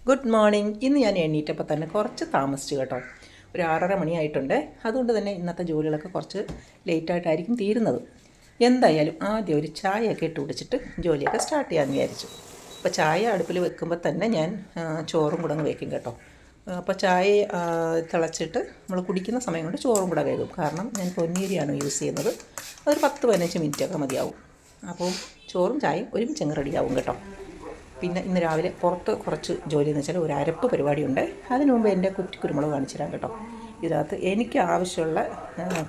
Good morning. ഇന്ന് ഞാൻ എണ്ണീറ്റപ്പോൾ തന്നെ കുറച്ച് താമസിച്ചു കേട്ടോ. ഒരു 6:30 മണിയായിട്ടുണ്ട്. അതുകൊണ്ട് തന്നെ ഇന്നത്തെ ജോലികളൊക്കെ കുറച്ച് ലേറ്റായിട്ടായിരിക്കും തീരുന്നത്. എന്തായാലും ആദ്യം ഒരു ചായയൊക്കെ ഇട്ട് കുടിച്ചിട്ട് ജോലിയൊക്കെ സ്റ്റാർട്ട് ചെയ്യാമെന്ന് വിചാരിച്ചു. അപ്പോൾ ചായ അടുപ്പിൽ വെക്കുമ്പോൾ തന്നെ ഞാൻ ചോറും കൂടെ അങ്ങ് വയ്ക്കും കേട്ടോ. അപ്പോൾ ചായ തിളച്ചിട്ട് നമ്മൾ കുടിക്കുന്ന സമയം കൊണ്ട് ചോറും കൂടെ വേകും. കാരണം ഞാൻ പൊന്നീരിയാണ് യൂസ് ചെയ്യുന്നത്. അതൊരു 10-15 മിനിറ്റൊക്കെ മതിയാവും. അപ്പോൾ ചോറും ചായയും ഒരുമിച്ചങ്ങ് റെഡിയാവും കേട്ടോ. പിന്നെ ഇന്ന് രാവിലെ പുറത്ത് കുറച്ച് ജോലി എന്ന് വെച്ചാൽ ഒരു അരപ്പ് പരിപാടിയുണ്ട്. അതിന് മുമ്പ് എൻ്റെ കുരുമുളക് കാണിച്ചു തരാം കേട്ടോ. ഇതിനകത്ത് എനിക്ക് ആവശ്യമുള്ള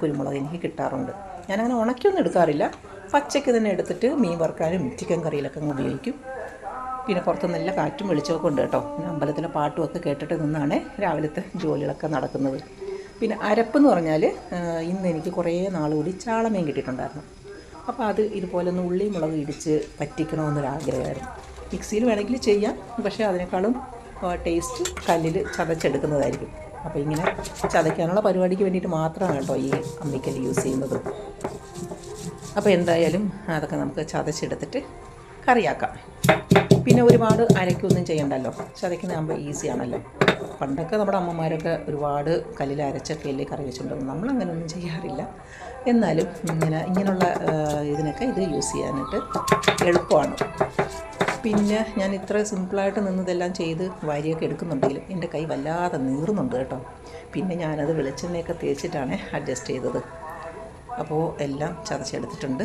കുരുമുളക് എനിക്ക് കിട്ടാറുണ്ട്. ഞാനങ്ങനെ ഉണക്കിയൊന്നും എടുക്കാറില്ല. പച്ചയ്ക്ക് തന്നെ എടുത്തിട്ട് മീൻ വറുക്കാനും ചിക്കൻ കറിയിലൊക്കെ അങ്ങ് ഉപയോഗിക്കും. പിന്നെ പുറത്ത് നല്ല കാറ്റും വെളിച്ചമൊക്കെ ഉണ്ട് കേട്ടോ. പിന്നെ അമ്പലത്തിലെ പാട്ടുമൊക്കെ കേട്ടിട്ട് നിന്നാണ് രാവിലത്തെ ജോലികളൊക്കെ നടക്കുന്നത്. പിന്നെ അരപ്പെന്ന് പറഞ്ഞാൽ ഇന്ന് എനിക്ക് കുറേ നാൾ കൂടി ചാളമീൻ കിട്ടിയിട്ടുണ്ടായിരുന്നു. അപ്പോൾ അത് ഇതുപോലെ ഒന്ന് ഉള്ളി മുളക് ഇടിച്ച് പറ്റിക്കണമെന്നൊരാഗ്രഹമായിരുന്നു. മിക്സിയിൽ വേണമെങ്കിൽ ചെയ്യാം, പക്ഷേ അതിനേക്കാളും ടേസ്റ്റ് കല്ലിൽ ചതച്ചെടുക്കുന്നതായിരിക്കും. അപ്പോൾ ഇങ്ങനെ ചതയ്ക്കാനുള്ള പരിപാടിക്ക് വേണ്ടിയിട്ട് മാത്രമാണ് കേട്ടോ ഈ അമ്മിക്കല്ല് യൂസ് ചെയ്യുന്നത്. അപ്പോൾ എന്തായാലും അതൊക്കെ നമുക്ക് ചതച്ചെടുത്തിട്ട് കറിയാക്കാം. പിന്നെ ഒരുപാട് അരയ്ക്കൊന്നും ചെയ്യണ്ടല്ലോ, ചതയ്ക്കുന്നതാകുമ്പോൾ ഈസിയാണല്ലോ. പണ്ടൊക്കെ നമ്മുടെ അമ്മമാരൊക്കെ ഒരുപാട് കല്ലിൽ അരച്ചൊക്കെ അല്ലേ കറി വെച്ചിട്ടുണ്ടാകും. നമ്മളങ്ങനെയൊന്നും ചെയ്യാറില്ല. എന്നാലും ഇങ്ങനെയുള്ള ഇതിനൊക്കെ ഇത് യൂസ് ചെയ്യാനായിട്ട് എളുപ്പമാണ്. പിന്നെ ഞാൻ ഇത്ര സിമ്പിളായിട്ട് നിന്നതെല്ലാം ചെയ്ത് വാരിയൊക്കെ എടുക്കുന്നുണ്ടെങ്കിലും എൻ്റെ കൈ വല്ലാതെ നീറുന്നുണ്ട് കേട്ടോ. പിന്നെ ഞാനത് വെളിച്ചെണ്ണയൊക്കെ തേച്ചിട്ടാണ് അഡ്ജസ്റ്റ് ചെയ്തത്. അപ്പോൾ എല്ലാം ചതച്ചെടുത്തിട്ടുണ്ട്.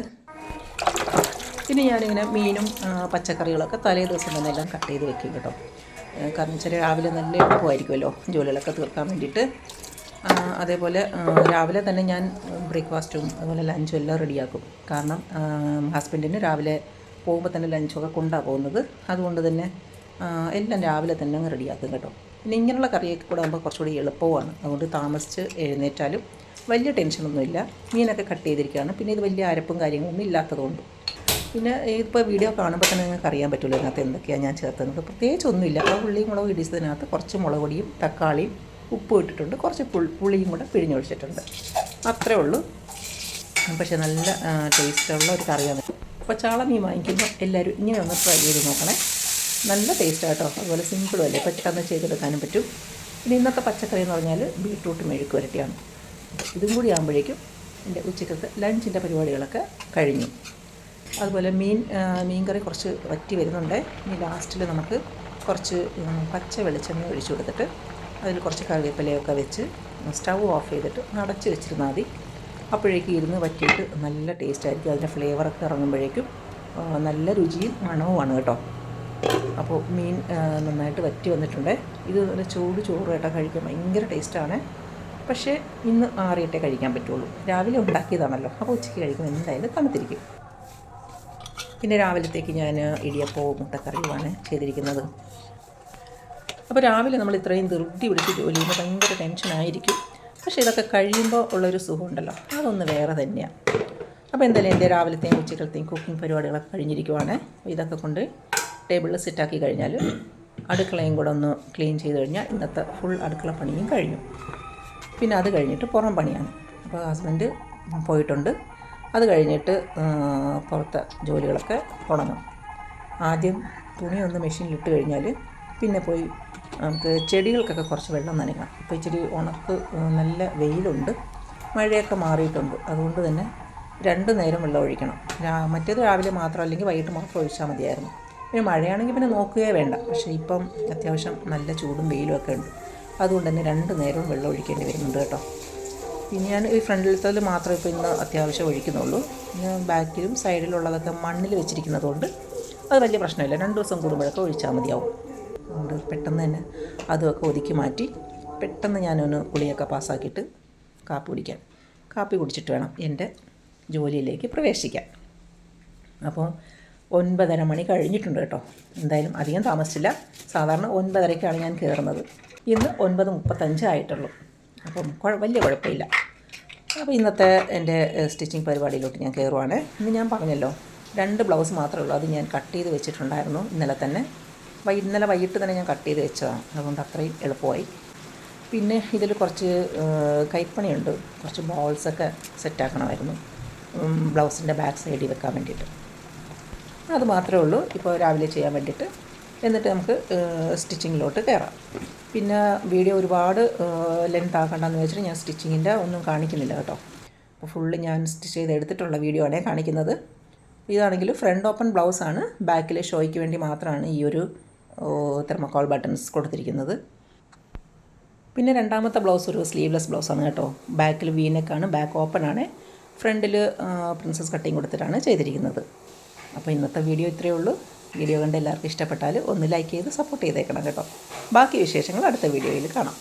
പിന്നെ ഞാനിങ്ങനെ മീനും പച്ചക്കറികളൊക്കെ തലേ ദിവസം തന്നെ എല്ലാം കട്ട് ചെയ്ത് വെക്കും കേട്ടോ. കാരണം വെച്ചാൽ രാവിലെ നല്ല എളുപ്പമായിരിക്കുമല്ലോ ജോലികളൊക്കെ തീർക്കാൻ വേണ്ടിയിട്ട്. അതേപോലെ രാവിലെ തന്നെ ഞാൻ ബ്രേക്ക്ഫാസ്റ്റും അതുപോലെ ലഞ്ചും എല്ലാം റെഡിയാക്കും. കാരണം ഹസ്ബൻഡിന് രാവിലെ പോകുമ്പോൾ തന്നെ ലഞ്ചൊക്കെ കൊണ്ടാണ് പോകുന്നത്. അതുകൊണ്ട് തന്നെ എല്ലാം രാവിലെ തന്നെ അങ്ങ് റെഡിയാക്കും കേട്ടോ. പിന്നെ ഇങ്ങനെയുള്ള കറിയൊക്കെ കൂടെ ആകുമ്പോൾ കുറച്ചുകൂടി എളുപ്പമാണ്. അതുകൊണ്ട് താമസിച്ച് എഴുന്നേറ്റാലും വലിയ ടെൻഷനൊന്നുമില്ല. മീനൊക്കെ കട്ട് ചെയ്തിരിക്കുകയാണ്. പിന്നെ ഇത് വലിയ അരപ്പും കാര്യങ്ങളൊന്നും ഇല്ലാത്തതുകൊണ്ട്. പിന്നെ ഇപ്പോൾ വീഡിയോ കാണുമ്പോൾ തന്നെ നിങ്ങൾക്ക് അറിയാൻ പറ്റുമല്ലോ ഇതിനകത്ത് എന്തൊക്കെയാണ് ഞാൻ ചേർത്തത്. പ്രത്യേകിച്ചൊന്നുമില്ല. ആ ഉള്ളിയും മുളകും ഇടിച്ചതിനകത്ത് കുറച്ച് മുളക് പൊടിയും തക്കാളിയും ഉപ്പും ഇട്ടിട്ടുണ്ട്. കുറച്ച് പുളിയും കൂടെ പിഴിഞ്ഞൊഴിച്ചിട്ടുണ്ട്. അത്രേ ഉള്ളൂ. പക്ഷേ നല്ല ടേസ്റ്റുള്ള ഒരു കറിയാണ്. അപ്പോൾ ചാള മീൻ വാങ്ങിക്കുമ്പോൾ എല്ലാവരും ഇങ്ങനെ ഒന്ന് ട്രൈ ചെയ്ത് നോക്കണേ. നല്ല ടേസ്റ്റ് കേട്ടോ. അതുപോലെ സിമ്പിളും അല്ലേ, പെട്ടെന്ന് ചെയ്തെടുക്കാനും പറ്റും. പിന്നെ ഇന്നത്തെ പച്ചക്കറി എന്ന് പറഞ്ഞാൽ ബീട്രൂട്ട് മെഴുക്ക് വരട്ടിയാണ്. ഇതും കൂടി ആകുമ്പോഴേക്കും എൻ്റെ ഉച്ചക്കത്തെ ലഞ്ചിൻ്റെ പരിപാടികളൊക്കെ കഴിഞ്ഞു. അതുപോലെ മീൻകറി കുറച്ച് വറ്റി വരുന്നുണ്ട്. ഇനി ലാസ്റ്റിൽ നമുക്ക് കുറച്ച് പച്ച വെളിച്ചെണ്ണ ഒഴിച്ചു കൊടുത്തിട്ട് അതിൽ കുറച്ച് കറിവേപ്പിലയൊക്കെ വെച്ച് സ്റ്റൗ ഓഫ് ചെയ്തിട്ട് അടച്ച് വെച്ചിരുന്നാൽ മതി. അപ്പോഴേക്കും ഇരുന്ന് വറ്റിയിട്ട് നല്ല ടേസ്റ്റായിരിക്കും. അതിൻ്റെ ഫ്ലേവറൊക്കെ ഇറങ്ങുമ്പോഴേക്കും നല്ല രുചിയും മണവുമാണ് കേട്ടോ. അപ്പോൾ മീൻ നന്നായിട്ട് വറ്റി വന്നിട്ടുണ്ട്. ഇത് നല്ല ചോറായിട്ടാണ് കഴിക്കാൻ ഭയങ്കര ടേസ്റ്റാണ്. പക്ഷേ ഇന്ന് ആറിയിട്ടേ കഴിക്കാൻ പറ്റുള്ളൂ. രാവിലെ ഉണ്ടാക്കിയതാണല്ലോ, അപ്പോൾ ഉച്ചയ്ക്ക് കഴിക്കുമ്പോൾ എന്തായാലും തണുത്തിരിക്കും. പിന്നെ രാവിലത്തേക്ക് ഞാൻ ഇടിയപ്പവും മുട്ടക്കറിയുമാണ് ചെയ്തിരിക്കുന്നത്. അപ്പോൾ രാവിലെ നമ്മൾ ഇത്രയും ധൃതി പിടിച്ച് ജോലി ചെയ്യുമ്പോൾ ഭയങ്കര ടെൻഷനായിരിക്കും. പക്ഷേ ഇതൊക്കെ കഴിയുമ്പോൾ ഉള്ളൊരു സുഖമുണ്ടല്ലോ, അതൊന്ന് വേറെ തന്നെയാണ്. അപ്പോൾ എന്തായാലും എൻ്റെ രാവിലത്തെയും ഉച്ചക്കലത്തെയും കുക്കിംഗ് പരിപാടികളൊക്കെ കഴിഞ്ഞിരിക്കുവാണ്. ഇതൊക്കെ കൊണ്ട് ടേബിളിൽ സെറ്റാക്കി കഴിഞ്ഞാൽ അടുക്കളയും കൂടെ ഒന്ന് ക്ലീൻ ചെയ്ത് കഴിഞ്ഞാൽ ഇന്നത്തെ ഫുൾ അടുക്കള പണിയും കഴിഞ്ഞു. പിന്നെ അത് കഴിഞ്ഞിട്ട് പുറം പണിയാണ്. അപ്പോൾ ഹസ്ബൻഡ് പോയിട്ടുണ്ട്. അത് കഴിഞ്ഞിട്ട് പുറത്തെ ജോലികളൊക്കെ തുടങ്ങും. ആദ്യം തുണിയൊന്ന് മെഷീനിലിട്ട് കഴിഞ്ഞാൽ പിന്നെ പോയി നമുക്ക് ചെടികൾക്കൊക്കെ കുറച്ച് വെള്ളം നനയ്ക്കണം. ഇപ്പോൾ ഇച്ചിരി ഉണക്ക് നല്ല വെയിലുണ്ട്, മഴയൊക്കെ മാറിയിട്ടുണ്ട്. അതുകൊണ്ട് തന്നെ 2 നേരം വെള്ളം ഒഴിക്കണം. മറ്റേത് രാവിലെ മാത്രം അല്ലെങ്കിൽ വൈകിട്ട് മാത്രം ഒഴിച്ചാൽ മതിയായിരുന്നു. പിന്നെ മഴയാണെങ്കിൽ പിന്നെ നോക്കുകയേ വേണ്ട. പക്ഷേ ഇപ്പം അത്യാവശ്യം നല്ല ചൂടും വെയിലും ഒക്കെ ഉണ്ട്. അതുകൊണ്ട് തന്നെ 2 നേരവും വെള്ളം ഒഴിക്കേണ്ടി വരുന്നുണ്ട് കേട്ടോ. പിന്നെ ഞാൻ ഈ ഫ്രണ്ടിലത്തേൽ മാത്രമേ ഇപ്പോൾ ഇന്ന് അത്യാവശ്യം ഒഴിക്കുന്നുള്ളൂ. പിന്നെ ബാക്കിലും സൈഡിലുള്ളതൊക്കെ മണ്ണിൽ വെച്ചിരിക്കുന്നതുകൊണ്ട് അത് വലിയ പ്രശ്നമില്ല. 2 ദിവസം കൂടുമ്പോഴൊക്കെ ഒഴിച്ചാൽ മതിയാവും. അതുകൊണ്ട് പെട്ടെന്ന് തന്നെ അതുമൊക്കെ ഒതുക്കി മാറ്റി പെട്ടെന്ന് ഞാനൊന്ന് കുളിയൊക്കെ പാസ്സാക്കിയിട്ട് കാപ്പി കുടിച്ചിട്ട് വേണം എൻ്റെ ജോലിയിലേക്ക് പ്രവേശിക്കാൻ. അപ്പോൾ 9:30 മണി കഴിഞ്ഞിട്ടുണ്ട് കേട്ടോ. എന്തായാലും അധികം താമസിച്ചില്ല. സാധാരണ 9:30ക്കാണ് ഞാൻ കയറുന്നത്. ഇന്ന് 9:35 ആയിട്ടുള്ളൂ. അപ്പം വലിയ കുഴപ്പമില്ല. അപ്പോൾ ഇന്നത്തെ എൻ്റെ സ്റ്റിച്ചിങ് പരിപാടിയിലോട്ട് ഞാൻ കയറുവാണ്. ഇന്ന് ഞാൻ പറഞ്ഞല്ലോ 2 ബ്ലൗസ് മാത്രമേ ഉള്ളൂ. അത് ഞാൻ കട്ട് ചെയ്ത് വെച്ചിട്ടുണ്ടായിരുന്നു ഇന്നലെ വൈകിട്ട് തന്നെ ഞാൻ കട്ട് ചെയ്ത് വെച്ചതാണ്. അതുകൊണ്ട് അത്രയും എളുപ്പമായി. പിന്നെ ഇതിൽ കുറച്ച് കൈപ്പണിയുണ്ട്. കുറച്ച് ബോൾസൊക്കെ സെറ്റാക്കണമായിരുന്നു ബ്ലൗസിൻ്റെ ബാക്ക് സൈഡിൽ വെക്കാൻ വേണ്ടിയിട്ട്. അത് മാത്രമേ ഉള്ളൂ ഇപ്പോൾ രാവിലെ ചെയ്യാൻ വേണ്ടിയിട്ട് എന്നിട്ട് നമുക്ക് സ്റ്റിച്ചിങ്ങിലോട്ട് കയറാം. പിന്നെ വീഡിയോ ഒരുപാട് ലെങ്ത് ആക്കണ്ടെന്ന് വെച്ചിട്ട് ഞാൻ സ്റ്റിച്ചിങ്ങിൻ്റെ ഒന്നും കാണിക്കുന്നില്ല കേട്ടോ. അപ്പോൾ ഫുള്ള് ഞാൻ സ്റ്റിച്ച് ചെയ്ത് എടുത്തിട്ടുള്ള വീഡിയോ ആണ് കാണിക്കുന്നത്. ഇതാണെങ്കിൽ ഫ്രണ്ട് ഓപ്പൺ ബ്ലൗസാണ്, ബാക്കിലെ ഷോയ്ക്ക് വേണ്ടി മാത്രമാണ് ഈ ഒരു തെർമോക്കോൾ ബട്ടൺസ് കൊടുത്തിരിക്കുന്നത്. പിന്നെ രണ്ടാമത്തെ ബ്ലൗസ് ഒരു സ്ലീവ്ലെസ് ബ്ലൗസാണ് കേട്ടോ. ബാക്കിൽ വീനെക്കാണ്, ബാക്ക് ഓപ്പൺ ആണ്, ഫ്രണ്ടിൽ പ്രിൻസസ് കട്ടിങ് കൊടുത്തിട്ടാണ് ചെയ്തിരിക്കുന്നത്. അപ്പോൾ ഇന്നത്തെ വീഡിയോ ഇത്രയേ ഉള്ളൂ. വീഡിയോ കണ്ട് എല്ലാവർക്കും ഇഷ്ടപ്പെട്ടാൽ ഒന്ന് ലൈക്ക് ചെയ്ത് സപ്പോർട്ട് ചെയ്തേക്കണം കേട്ടോ. ബാക്കി വിശേഷങ്ങൾ അടുത്ത വീഡിയോയിൽ കാണാം.